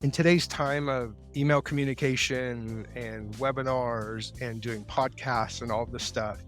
In today's time of email communication and webinars and doing podcasts and all this stuff,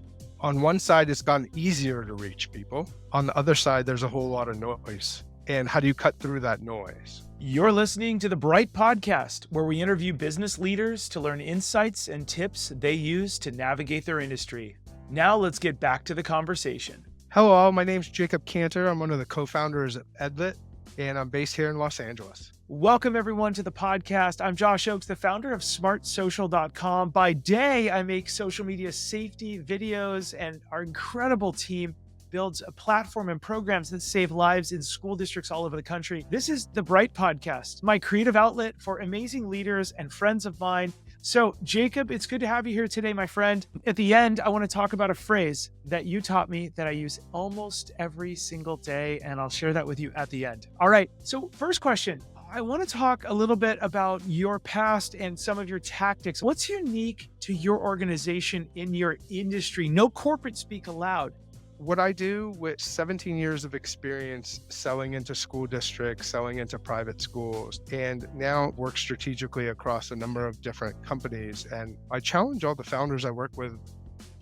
on one side, it's gotten easier to reach people. On the other side, there's a whole lot of noise. And how do you cut through that noise? You're listening to the Bright Podcast, where we interview business leaders to learn insights and tips they use to navigate their industry. Now let's get back to the conversation. Hello, all. My name's Jacob Kantor. I'm one of the co-founders of EDLIT, and I'm based here in Los Angeles. Welcome, everyone, to the podcast. I'm Josh Ochs, the founder of smartsocial.com. By day, I make social media safety videos, and our incredible team builds a platform and programs that save lives in school districts all over the country. This is the Bright Podcast, my creative outlet for amazing leaders and friends of mine. So, Jacob, it's good to have you here today, my friend. At the end, I want to talk about a phrase that you taught me that I use almost every single day, and I'll share that with you at the end. All right, so first question. I want to talk a little bit about your past and some of your tactics. What's unique to your organization in your industry? No corporate speak allowed. What I do with 17 years of experience selling into school districts, selling into private schools, and now work strategically across a number of different companies. And I challenge all the founders I work with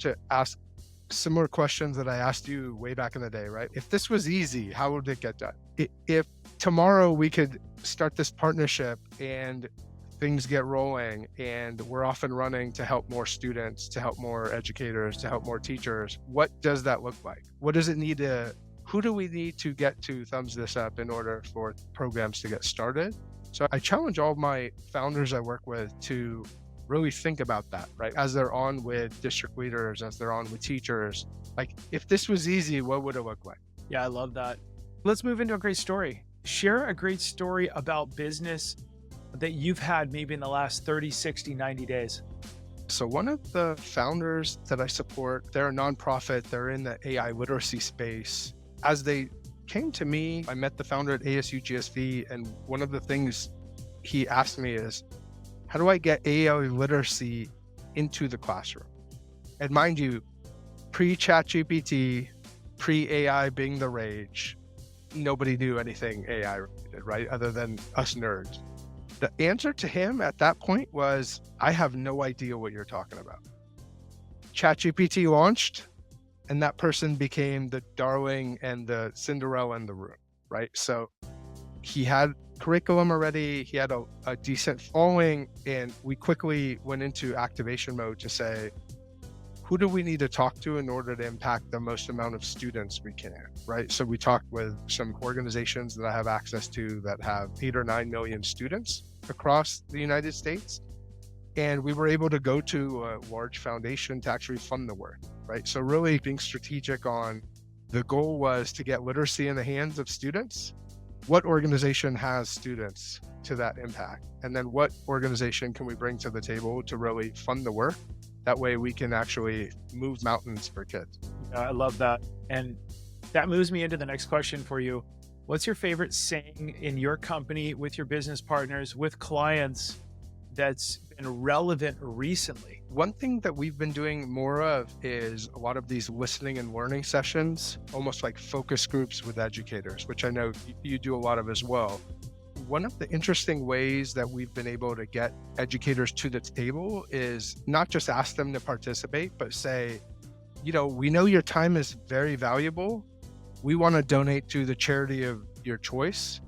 to ask similar questions that I asked you way back in the day, right? If this was easy, how would it get done? If tomorrow we could start this partnership and things get rolling and we're off and running to help more students, to help more educators, to help more teachers, what does that look like? What does it need to, who do we need to get to thumbs this up in order for programs to get started? So I challenge all my founders I work with to really think about that, right? As they're on with district leaders, as they're on with teachers, like if this was easy, what would it look like? Yeah, I love that. Let's move into a great story. Share a great story about business that you've had maybe in the last 30, 60, 90 days. So one of the founders that I support, they're a nonprofit, they're in the AI literacy space. As they came to me, I met the founder at ASU GSV, and one of the things he asked me is, how do I get AI literacy into the classroom? And mind you, pre-ChatGPT, pre-AI being the rage, nobody knew anything AI related, right? Other than us nerds. The answer to him at that point was, I have no idea what you're talking about. ChatGPT launched, and that person became the darling and the Cinderella in the room, right? So he had curriculum already, he had a decent following, and we quickly went into activation mode to say, who do we need to talk to in order to impact the most amount of students we can, right? So we talked with some organizations that I have access to that have 8 or 9 million students across the United States. And we were able to go to a large foundation to actually fund the work, right? So really being strategic on the goal was to get literacy in the hands of students. What organization has students to that impact? And then what organization can we bring to the table to really fund the work? That way we can actually move mountains for kids. I love that. And that moves me into the next question for you. What's your favorite saying in your company, with your business partners, with clients that's been relevant recently? One thing that we've been doing more of is a lot of these listening and learning sessions, almost like focus groups with educators, which I know you do a lot of as well. One of the interesting ways that we've been able to get educators to the table is not just ask them to participate, but say, you know, we know your time is very valuable. We want to donate to the charity of your choice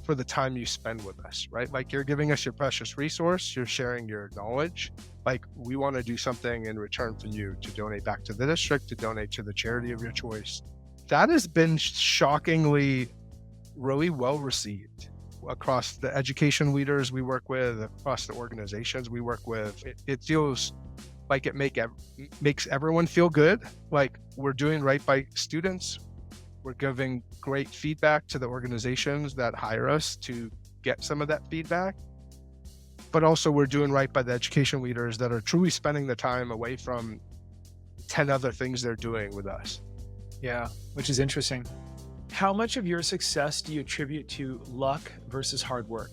for the time you spend with us, right? Like you're giving us your precious resource, you're sharing your knowledge. Like we want to do something in return for you to donate back to the district, to donate to the charity of your choice. That has been shockingly really well received across the education leaders we work with, across the organizations we work with. It feels like it makes everyone feel good. Like we're doing right by students. We're giving great feedback to the organizations that hire us to get some of that feedback. But also we're doing right by the education leaders that are truly spending the time away from 10 other things they're doing with us. Yeah, which is interesting. How much of your success do you attribute to luck versus hard work?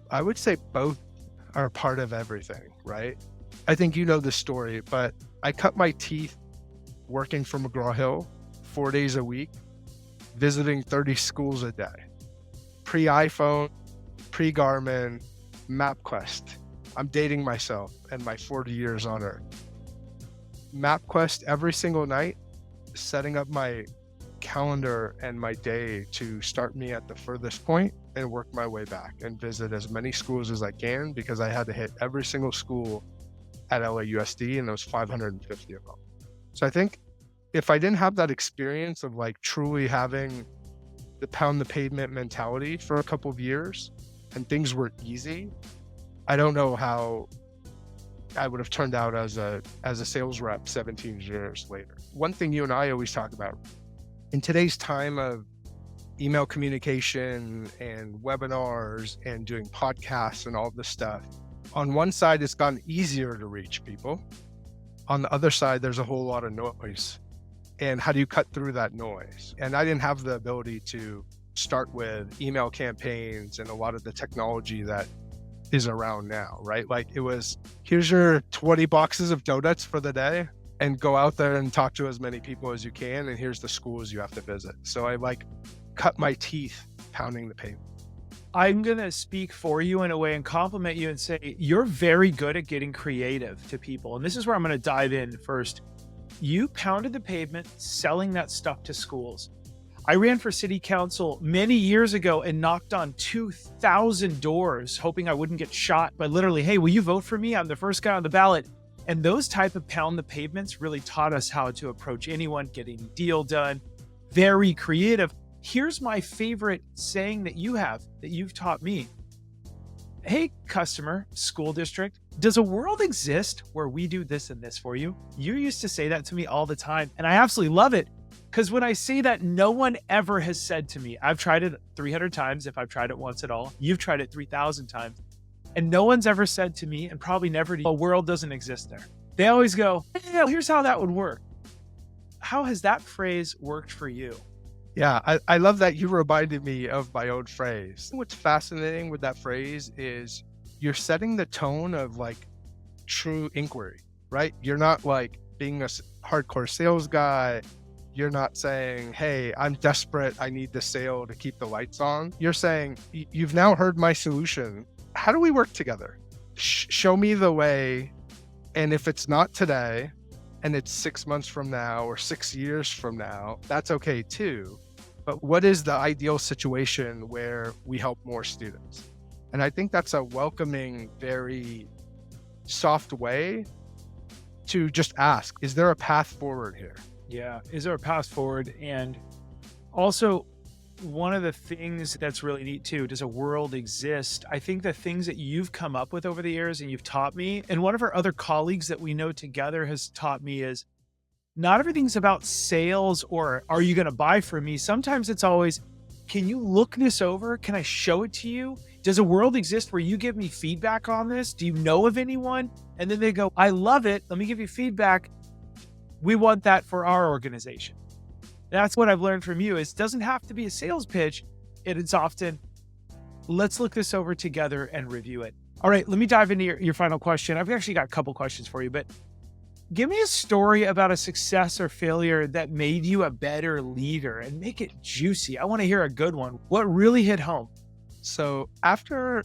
I would say both are part of everything, right? I think you know the story, but I cut my teeth working for McGraw-Hill 4 days a week, visiting 30 schools a day. Pre-iPhone, pre-Garmin, MapQuest. I'm dating myself and my 40 years on Earth. MapQuest every single night, setting up my calendar and my day to start me at the furthest point and work my way back and visit as many schools as I can, because I had to hit every single school at LAUSD, and there was 550 of them. So I think if I didn't have that experience of like truly having the pound the pavement mentality for a couple of years and things were easy, I don't know how I would have turned out as a sales rep 17 years later. One thing you and I always talk about in today's time of email communication and webinars and doing podcasts and all this stuff, on one side, it's gotten easier to reach people. On the other side, there's a whole lot of noise. And how do you cut through that noise? And I didn't have the ability to start with email campaigns and a lot of the technology that is around now, right? Like it was, here's your 20 boxes of donuts for the day and go out there and talk to as many people as you can. And here's the schools you have to visit. So I like cut my teeth pounding the pavement. I'm going to speak for you in a way and compliment you and say, you're very good at getting creative to people. And this is where I'm going to dive in first. You pounded the pavement selling that stuff to schools. I ran for city council many years ago and knocked on 2,000 doors, hoping I wouldn't get shot by literally, hey, will you vote for me? I'm the first guy on the ballot. And those type of pound the pavements really taught us how to approach anyone, getting a deal done. Very creative. Here's my favorite saying that you've taught me. Hey, customer, school district, does a world exist where we do this and this for you? You used to say that to me all the time, and I absolutely love it. Because when I say that, no one ever has said to me, I've tried it 300 times if I've tried it once at all. You've tried it 3,000 times. And no one's ever said to me, and probably never, a world doesn't exist there. They always go, hey, here's how that would work. How has that phrase worked for you? Yeah, I love that you reminded me of my own phrase. What's fascinating with that phrase is you're setting the tone of like true inquiry, right? You're not like being a hardcore sales guy. You're not saying, hey, I'm desperate. I need the sale to keep the lights on. You're saying, you've now heard my solution. How do we work together? Show me the way. And if it's not today, and it's 6 months from now or 6 years from now, that's okay too. But what is the ideal situation where we help more students? And I think that's a welcoming, very soft way to just ask, is there a path forward here? Yeah, is there a path forward? And also, one of the things that's really neat too, does a world exist? I think the things that you've come up with over the years and you've taught me, and one of our other colleagues that we know together has taught me, is not everything's about sales or are you going to buy from me? Sometimes it's always, can you look this over? Can I show it to you? Does a world exist where you give me feedback on this? Do you know of anyone? And then they go, I love it. Let me give you feedback. We want that for our organization. That's what I've learned from you. Is it doesn't have to be a sales pitch. It is often, let's look this over together and review it. All right, let me dive into your final question. I've actually got a couple questions for you, but give me a story about a success or failure that made you a better leader, and make it juicy. I want to hear a good one. What really hit home? So after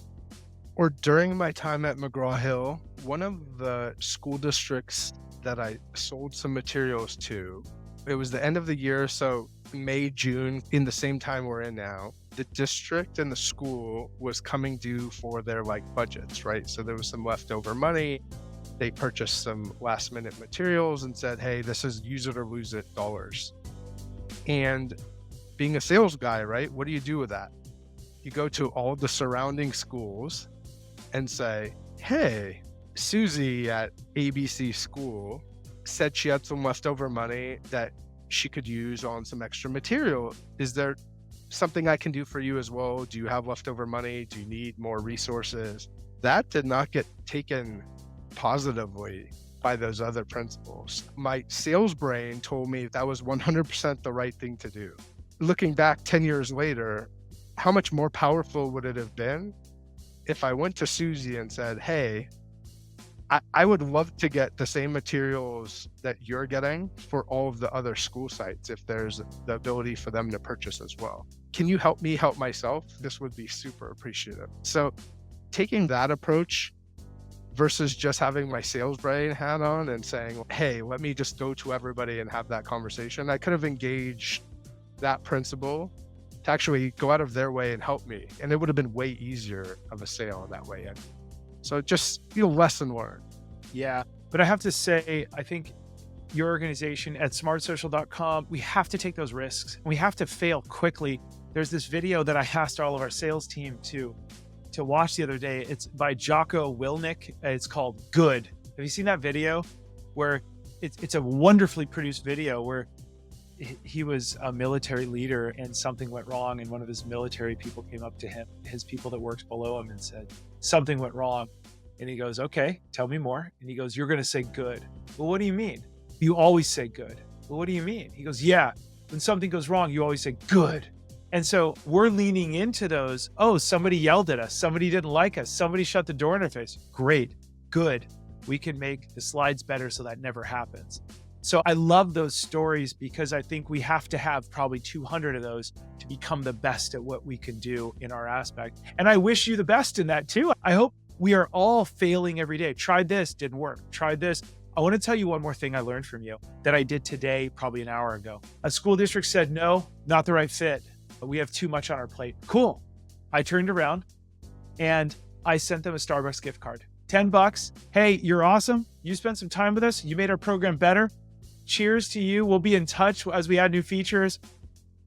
or during my time at McGraw-Hill, one of the school districts that I sold some materials to, it was the end of the year, so May, June, in the same time we're in now, the district and the school was coming due for their like budgets, right? So there was some leftover money. They purchased some last minute materials and said, hey, this is use it or lose it dollars. And being a sales guy, right? What do you do with that? You go to all the surrounding schools and say, hey, Susie at ABC school said she had some leftover money that she could use on some extra material. Is there something I can do for you as well? Do you have leftover money? Do you need more resources? That did not get taken positively by those other principals. My sales brain told me that was 100% the right thing to do. Looking back 10 years later, how much more powerful would it have been if I went to Susie and said, hey, I would love to get the same materials that you're getting for all of the other school sites if there's the ability for them to purchase as well. Can you help me help myself? This would be super appreciative. So taking that approach versus just having my sales brain hat on and saying, hey, let me just go to everybody and have that conversation. I could have engaged that principle to actually go out of their way and help me. And it would have been way easier of a sale that way. And so just lesson learned. Yeah. But I have to say, I think your organization at smartsocial.com, we have to take those risks. We have to fail quickly. There's this video that I asked all of our sales team to watch the other day. It's by Jocko Willink. It's called Good. Have you seen that video? Where it's a wonderfully produced video where he was a military leader and something went wrong, and one of his military people came up to him, his people that works below him, and said, something went wrong. And he goes, okay, tell me more. And he goes, you're going to say good. Well, what do you mean? You always say good. Well, what do you mean? He goes, yeah, when something goes wrong, you always say good. And so we're leaning into those. Oh, somebody yelled at us. Somebody didn't like us. Somebody shut the door in our face. Great, good. We can make the slides better so that never happens. So I love those stories because I think we have to have probably 200 of those to become the best at what we can do in our aspect. And I wish you the best in that too. I hope we are all failing every day. Tried this, didn't work. Tried this. I want to tell you one more thing I learned from you that I did today, probably an hour ago. A school district said, no, not the right fit. But we have too much on our plate. Cool. I turned around and I sent them a Starbucks gift card. $10. Hey, you're awesome. You spent some time with us. You made our program better. Cheers to you. We'll be in touch as we add new features.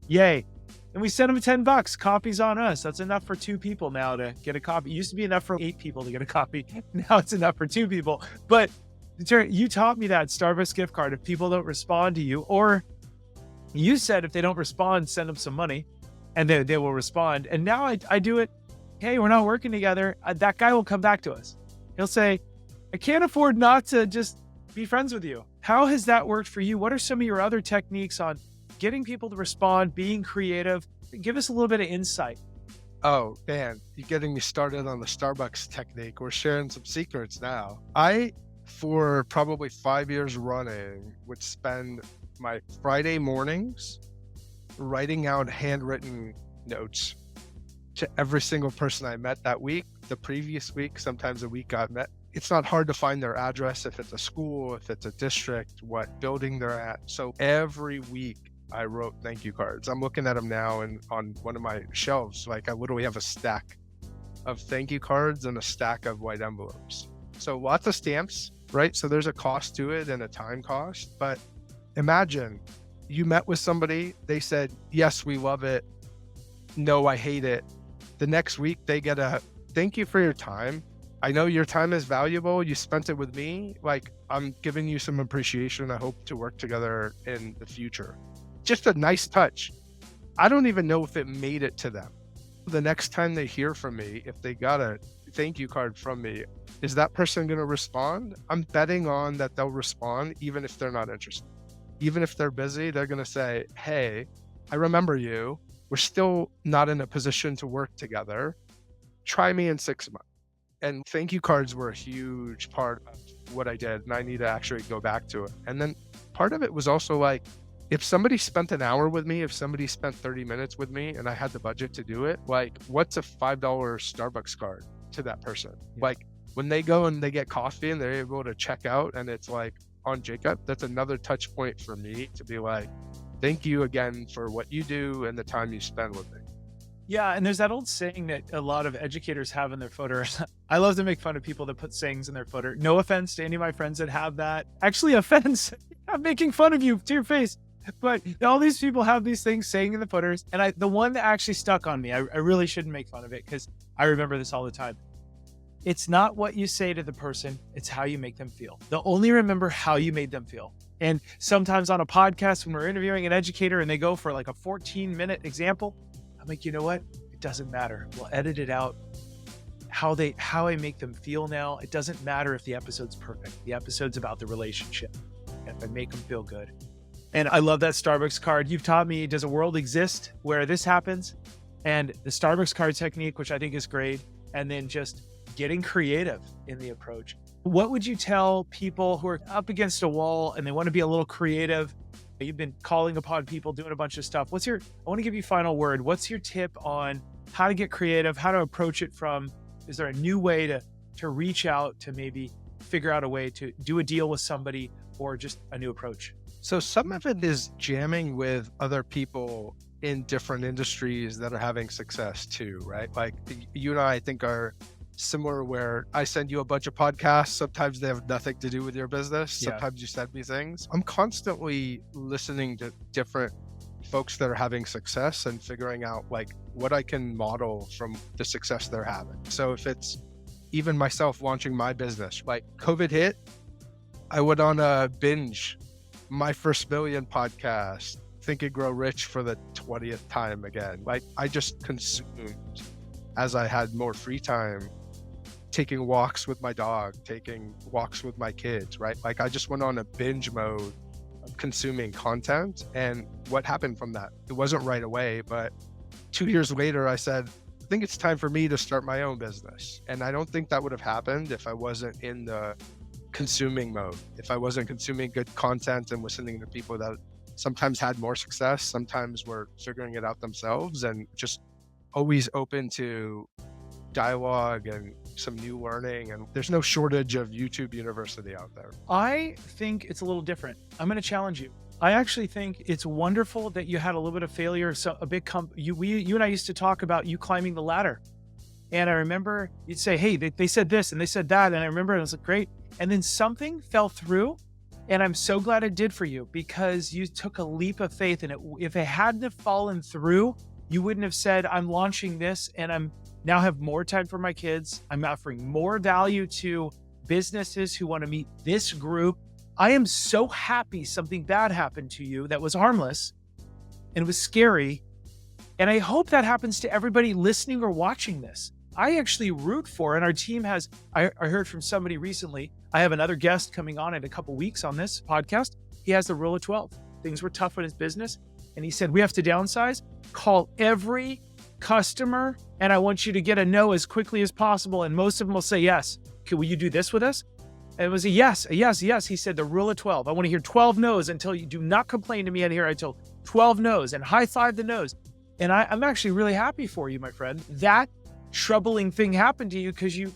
Yay. And we sent them $10. Copies on us. That's enough for 2 people now to get a copy. It used to be enough for 8 people to get a copy. Now it's enough for 2 people. But you taught me that Starbucks gift card. If people don't respond to you, or you said if they don't respond, send them some money and they will respond. And now I do it. Hey, we're not working together. That guy will come back to us. He'll say, I can't afford not to just be friends with you. How has that worked for you? What are some of your other techniques on getting people to respond, being creative? Give us a little bit of insight. Oh man, you're getting me started on the Starbucks technique. We're sharing some secrets now. I, for probably 5 years running, would spend my Friday mornings writing out handwritten notes to every single person I met that week, the previous week, sometimes a week I've met. It's not hard to find their address, if it's a school, if it's a district, what building they're at. So every week I wrote thank you cards. I'm looking at them now and on one of my shelves, like I literally have a stack of thank you cards and a stack of white envelopes. So lots of stamps, right? So there's a cost to it and a time cost, but imagine you met with somebody, they said, yes, we love it. No, I hate it. The next week they get a thank you for your time. I know your time is valuable. You spent it with me. Like, I'm giving you some appreciation. I hope to work together in the future. Just a nice touch. I don't even know if it made it to them. The next time they hear from me, if they got a thank you card from me, is that person going to respond? I'm betting on that they'll respond even if they're not interested. Even if they're busy, they're going to say, hey, I remember you. We're still not in a position to work together. Try me in 6 months. And thank you cards were a huge part of what I did. And I need to actually go back to it. And then part of it was also like, if somebody spent an hour with me, if somebody spent 30 minutes with me and I had the budget to do it, like what's a $5 Starbucks card to that person? Yeah. Like when they go and they get coffee and they're able to check out and it's like on Jacob, that's another touch point for me to be like, thank you again for what you do and the time you spend with me. Yeah, and there's that old saying that a lot of educators have in their footer. I love to make fun of people that put sayings in their footer. No offense to any of my friends that have that. Actually, offense. I'm making fun of you to your face. But all these people have these things saying in the footers. And the one that actually stuck on me, I really shouldn't make fun of it because I remember this all the time. It's not what you say to the person, it's how you make them feel. They'll only remember how you made them feel. And sometimes on a podcast, when we're interviewing an educator and they go for like a 14-minute example, I'm like, you know what? It doesn't matter. We'll edit it out. How I make them feel now. It doesn't matter if the episode's perfect. The episode's about the relationship. And if I make them feel good. And I love that Starbucks card. You've taught me, does a world exist where this happens? And the Starbucks card technique, which I think is great. And then just getting creative in the approach. What would you tell people who are up against a wall and they want to be a little creative? You've been calling upon people, doing a bunch of stuff. I want to give you a final word. What's your tip on how to get creative, how to approach it from Is there a new way to reach out to maybe figure out a way to do a deal with somebody or just a new approach? So some of it is jamming with other people in different industries that are having success too, right? Like you and I think are similar where I send you a bunch of podcasts. Sometimes they have nothing to do with your business. Yeah. Sometimes you send me things. I'm constantly listening to different folks that are having success and figuring out like what I can model from the success they're having. So if it's even myself launching my business, like COVID hit, I went on a binge, my first million podcast, Think and Grow Rich for the 20th time again. Like I just consumed as I had more free time, taking walks with my dog, taking walks with my kids, right? Like I just went on a binge mode of consuming content. And what happened from that? It wasn't right away, but 2 years later, I said, I think it's time for me to start my own business. And I don't think that would have happened if I wasn't in the consuming mode, if I wasn't consuming good content and listening to people that sometimes had more success, sometimes were figuring it out themselves, and just always open to dialogue and some new learning. And there's no shortage of YouTube University out there. I think it's a little different. I'm going to challenge you. I actually think it's wonderful that you had a little bit of failure. So a big you and I used to talk about you climbing the ladder. And I remember you'd say, hey, they said this and they said that. And I remember it was like, great. And then something fell through. And I'm so glad it did for you because you took a leap of faith. And if it hadn't have fallen through, you wouldn't have said, I'm launching this and I'm now have more time for my kids. I'm offering more value to businesses who want to meet this group. I am so happy something bad happened to you that was harmless and was scary. And I hope that happens to everybody listening or watching this. I actually root for, and our team has, I heard from somebody recently, I have another guest coming on in a couple weeks on this podcast. He has the rule of 12. Things were tough in his business. And he said, we have to downsize, call every customer, and I want you to get a no as quickly as possible. And most of them will say, yes. Okay, will you do this with us? And it was a yes, a yes, a yes. He said, the rule of 12. I want to hear 12 no's until you do not complain to me in here until 12 no's and high five the no's. And I'm actually really happy for you, my friend. That troubling thing happened to you because you,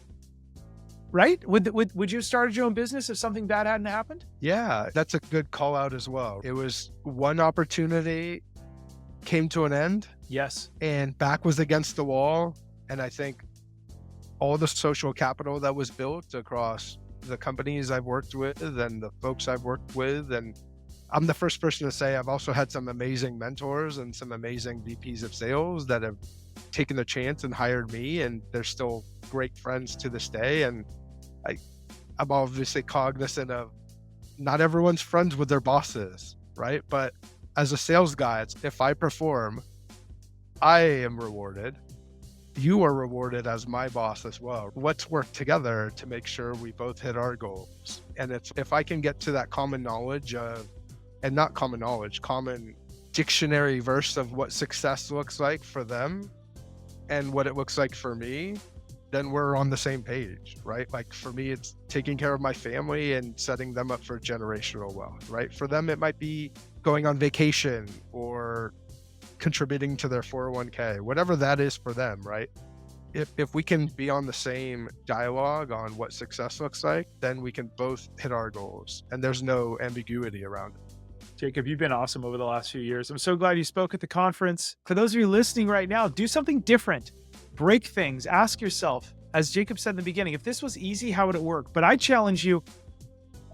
right? Would you have started your own business if something bad hadn't happened? Yeah, that's a good call out as well. It was one opportunity came to an end. Yes. And back was against the wall. And I think all the social capital that was built across the companies I've worked with and the folks I've worked with. And I'm the first person to say I've also had some amazing mentors and some amazing VPs of sales that have taken the chance and hired me. And they're still great friends to this day. And I'm obviously cognizant of not everyone's friends with their bosses, right? But as a sales guy, if I perform, I am rewarded. You are rewarded as my boss as well. Let's work together to make sure we both hit our goals. And if I can get to that common knowledge of, and not common knowledge, common dictionary verse of what success looks like for them and what it looks like for me, then we're on the same page, right? Like for me, it's taking care of my family and setting them up for generational wealth, right? For them, it might be going on vacation or contributing to their 401k, whatever that is for them, right? If we can be on the same dialogue on what success looks like, then we can both hit our goals and there's no ambiguity around it. Jacob, you've been awesome over the last few years. I'm so glad you spoke at the conference. For those of you listening right now, do something different. Break things. Ask yourself, as Jacob said in the beginning, if this was easy, how would it work? But I challenge you,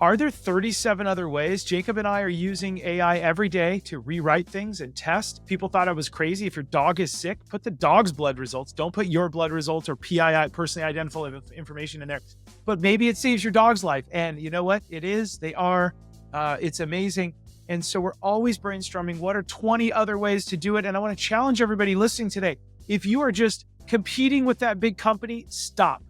are there 37 other ways? Jacob and I are using AI every day to rewrite things and test. People thought I was crazy. If your dog is sick, put the dog's blood results. Don't put your blood results or PII, personally identifiable information in there. But maybe it saves your dog's life. And you know what? It is. They are. It's amazing. And so we're always brainstorming what are 20 other ways to do it. And I want to challenge everybody listening today. If you are just competing with that big company, stop.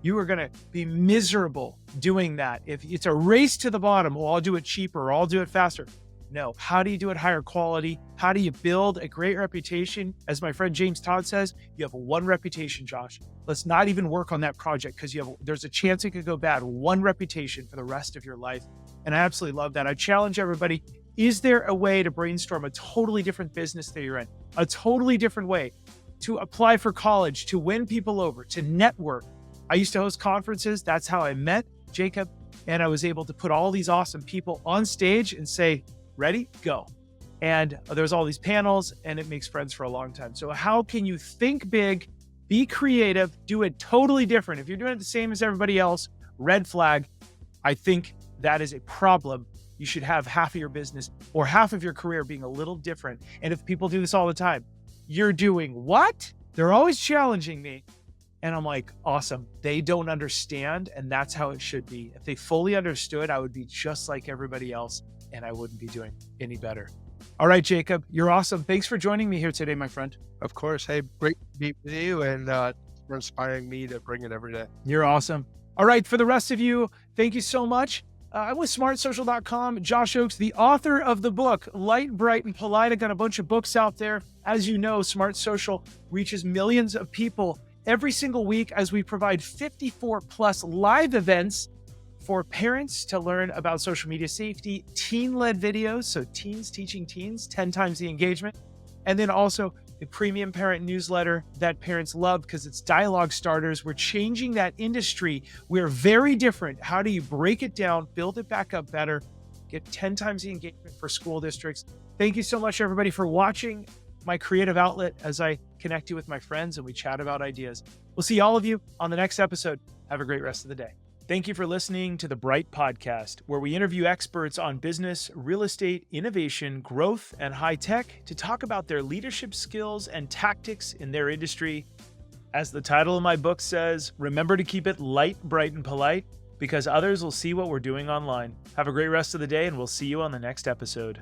You are going to be miserable doing that. If it's a race to the bottom, well, I'll do it cheaper or I'll do it faster. No. How do you do it higher quality? How do you build a great reputation? As my friend James Todd says, you have one reputation, Josh. Let's not even work on that project because there's a chance it could go bad. One reputation for the rest of your life. And I absolutely love that. I challenge everybody. Is there a way to brainstorm a totally different business that you're in? A totally different way. to apply for college, to win people over, to network. I used to host conferences. That's how I met Jacob. And I was able to put all these awesome people on stage and say, ready, go. And there's all these panels, and it makes friends for a long time. So how can you think big, be creative, do it totally different? If you're doing it the same as everybody else, red flag. I think that is a problem. You should have half of your business or half of your career being a little different. And if people do this all the time, you're doing what? They're always challenging me. And I'm like, awesome. They don't understand. And that's how it should be. If they fully understood, I would be just like everybody else and I wouldn't be doing any better. All right, Jacob, you're awesome. Thanks for joining me here today, my friend. Of course. Hey, great to be with you, and for inspiring me to bring it every day. You're awesome. All right, for the rest of you, thank you so much. I'm with smartsocial.com. Josh Ochs, the author of the book, Light, Bright, and Polite. I got a bunch of books out there. As you know, Smart Social reaches millions of people every single week as we provide 54 plus live events for parents to learn about social media safety, teen-led videos, so teens teaching teens, 10 times the engagement, and then also a premium parent newsletter that parents love because it's dialogue starters. We're changing that industry. We're very different. How do you break it down, build it back up better, get 10 times the engagement for school districts? Thank you so much, everybody, for watching my creative outlet as I connect you with my friends and we chat about ideas. We'll see all of you on the next episode. Have a great rest of the day. Thank you for listening to the Bright Podcast, where we interview experts on business, real estate, innovation, growth, and high tech to talk about their leadership skills and tactics in their industry. As the title of my book says, remember to keep it light, bright, and polite because others will see what we're doing online. Have a great rest of the day, and we'll see you on the next episode.